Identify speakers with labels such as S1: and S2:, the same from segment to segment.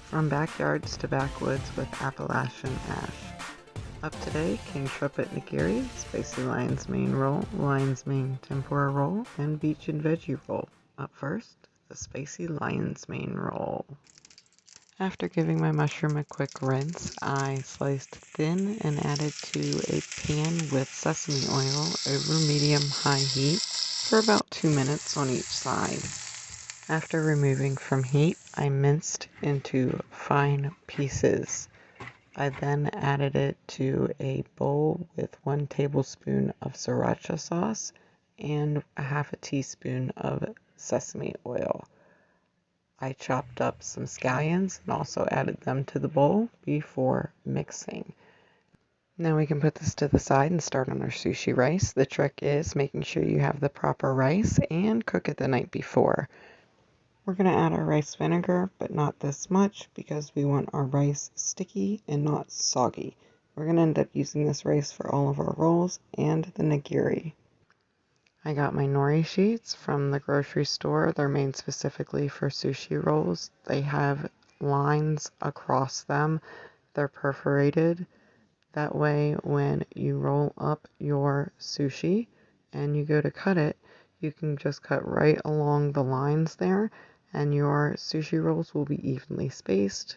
S1: From backyards to backwoods with Appalachian ash. Up today, King Trumpet Nigiri, spicy lion's mane roll, lion's mane tempura roll, and beech and veggie roll. Up first, the spicy lion's mane roll. After giving my mushroom a quick rinse, I sliced thin and added to a pan with sesame oil over medium-high heat for about 2 minutes on each side. After removing from heat, I minced into fine pieces. I then added it to a bowl with 1 tablespoon of sriracha sauce and a half a teaspoon of sesame oil. I chopped up some scallions and also added them to the bowl before mixing. Now we can put this to the side and start on our sushi rice. The trick is making sure you have the proper rice and cook it the night before. We're going to add our rice vinegar, but not this much because we want our rice sticky and not soggy. We're going to end up using this rice for all of our rolls and the nigiri. I got my nori sheets from the grocery store. They're made specifically for sushi rolls. They have lines across them. They're perforated. That way when you roll up your sushi and you go to cut it, you can just cut right along the lines there, and your sushi rolls will be evenly spaced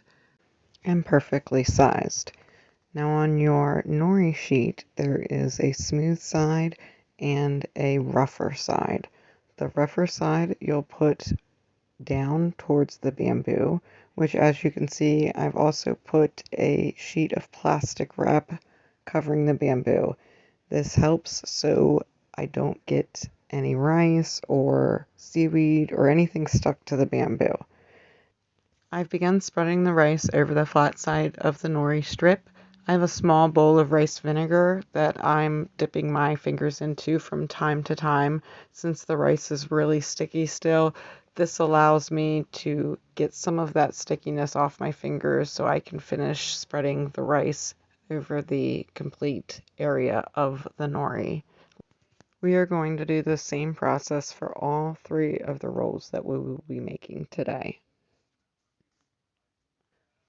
S1: and perfectly sized. Now on your nori sheet, there is a smooth side and a rougher side. The rougher side you'll put down towards the bamboo, which, as you can see, I've also put a sheet of plastic wrap covering the bamboo. This helps so I don't get any rice or seaweed or anything stuck to the bamboo. I've begun spreading the rice over the flat side of the nori strip. I have a small bowl of rice vinegar that I'm dipping my fingers into from time to time. Since the rice is really sticky still, this allows me to get some of that stickiness off my fingers so I can finish spreading the rice over the complete area of the nori. We are going to do the same process for all 3 of the rolls that we will be making today.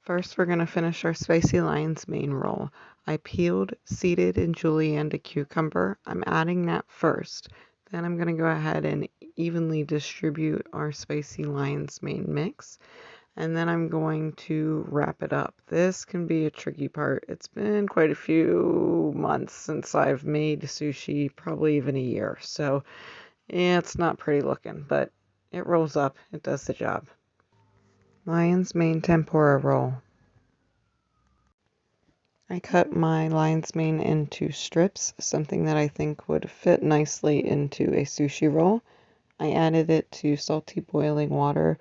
S1: First, we're going to finish our spicy lion's mane roll. I peeled, seeded, and julienned a cucumber. I'm adding that first. Then I'm going to go ahead and evenly distribute our spicy lion's mane mix. And then I'm going to wrap it up. This can be a tricky part. It's been quite a few months since I've made sushi, probably even a year. So yeah, it's not pretty looking, but it rolls up. It does the job. Lion's mane tempura roll. I cut my lion's mane into strips, something that I think would fit nicely into a sushi roll. I added it to salty boiling water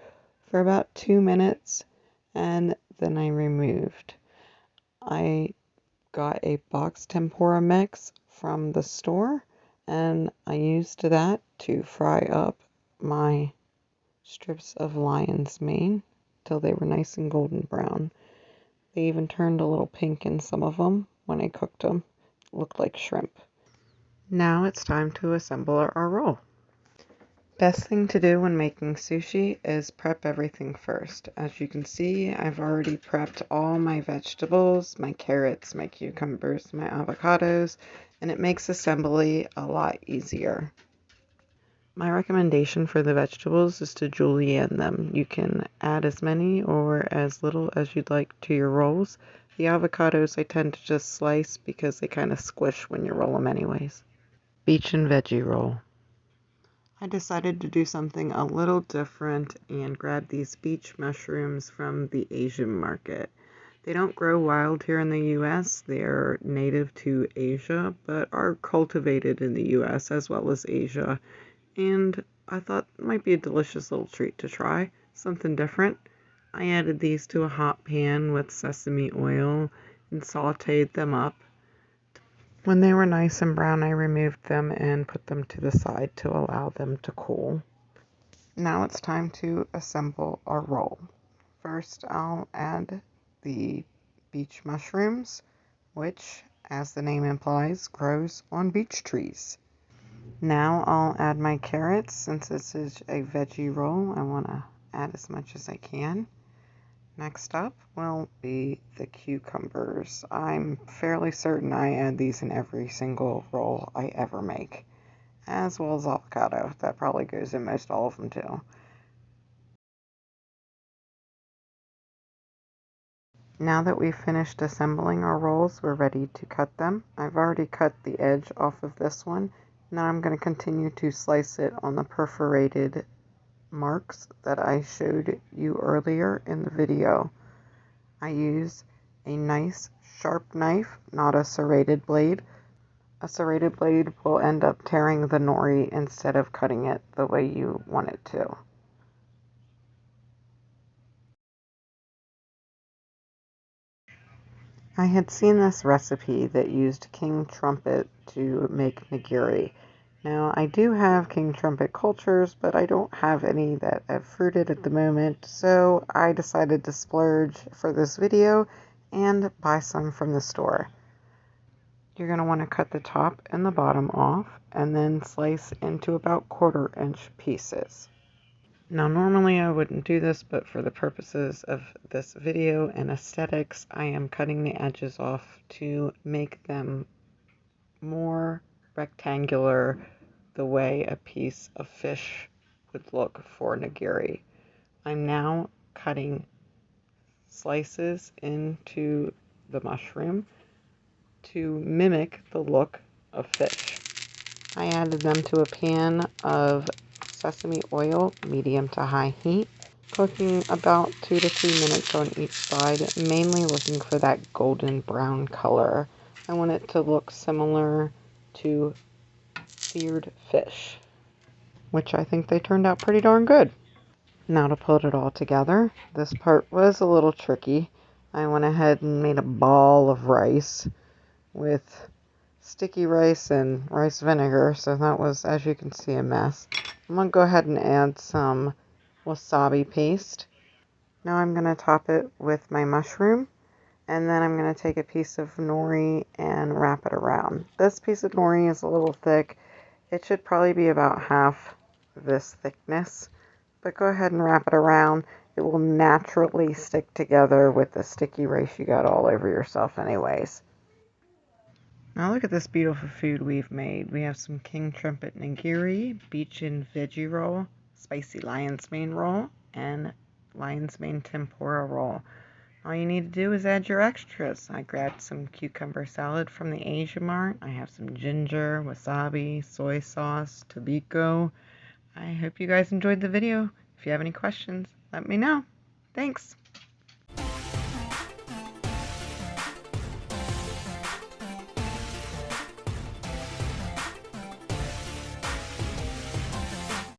S1: for about 2 minutes, and then I removed. I got a box tempura mix from the store, and I used that to fry up my strips of lion's mane till they were nice and golden brown. They even turned a little pink in some of them when I cooked them. Looked like shrimp. Now it's time to assemble our roll. Best thing to do when making sushi is prep everything first. As you can see, I've already prepped all my vegetables, my carrots, my cucumbers, my avocados, and it makes assembly a lot easier. My recommendation for the vegetables is to julienne them. You can add as many or as little as you'd like to your rolls. The avocados I tend to just slice because they kind of squish when you roll them anyways. Beech and veggie roll. I decided to do something a little different and grab these beech mushrooms from the Asian market. They don't grow wild here in the US. They're native to Asia, but are cultivated in the US as well as Asia. And I thought it might be a delicious little treat to try, something different. I added these to a hot pan with sesame oil and sauteed them up. When they were nice and brown, I removed them and put them to the side to allow them to cool. Now it's time to assemble our roll. First, I'll add the beech mushrooms, which, as the name implies, grows on beech trees. Now I'll add my carrots. Since this is a veggie roll, I want to add as much as I can. Next up will be the cucumbers. I'm fairly certain I add these in every single roll I ever make, as well as avocado. That probably goes in most all of them too. Now that we've finished assembling our rolls, we're ready to cut them. I've already cut the edge off of this one. Now I'm going to continue to slice it on the perforated marks that I showed you earlier in the video. I use a nice sharp knife, not a serrated blade. A serrated blade will end up tearing the nori instead of cutting it the way you want it to. I had seen this recipe that used king trumpet to make nigiri. Now, I do have king trumpet cultures, but I don't have any that have fruited at the moment, so I decided to splurge for this video and buy some from the store. You're going to want to cut the top and the bottom off and then slice into about 1/4 inch pieces. Now normally I wouldn't do this, but for the purposes of this video and aesthetics, I am cutting the edges off to make them more rectangular, the way a piece of fish would look for nigiri. I'm now cutting slices into the mushroom to mimic the look of fish. I added them to a pan of sesame oil, medium to high heat, cooking about 2 to 3 minutes on each side, mainly looking for that golden brown color. I want it to look similar to seared fish, which I think they turned out pretty darn good. Now to put it all together, this part was a little tricky. I went ahead and made a ball of rice with sticky rice and rice vinegar, so that was, as you can see, a mess. I'm going to go ahead and add some wasabi paste. Now I'm going to top it with my mushroom, and then I'm going to take a piece of nori and wrap it around. This piece of nori is a little thick. It should probably be about half this thickness, but go ahead and wrap it around. It will naturally stick together with the sticky rice you got all over yourself anyways. Now look at this beautiful food we've made. We have some king trumpet nigiri, beech and veggie roll, spicy lion's mane roll, and lion's mane tempura roll. All you need to do is add your extras. I grabbed some cucumber salad from the Asia Mart. I have some ginger, wasabi, soy sauce, tobiko. I hope you guys enjoyed the video. If you have any questions, let me know. Thanks.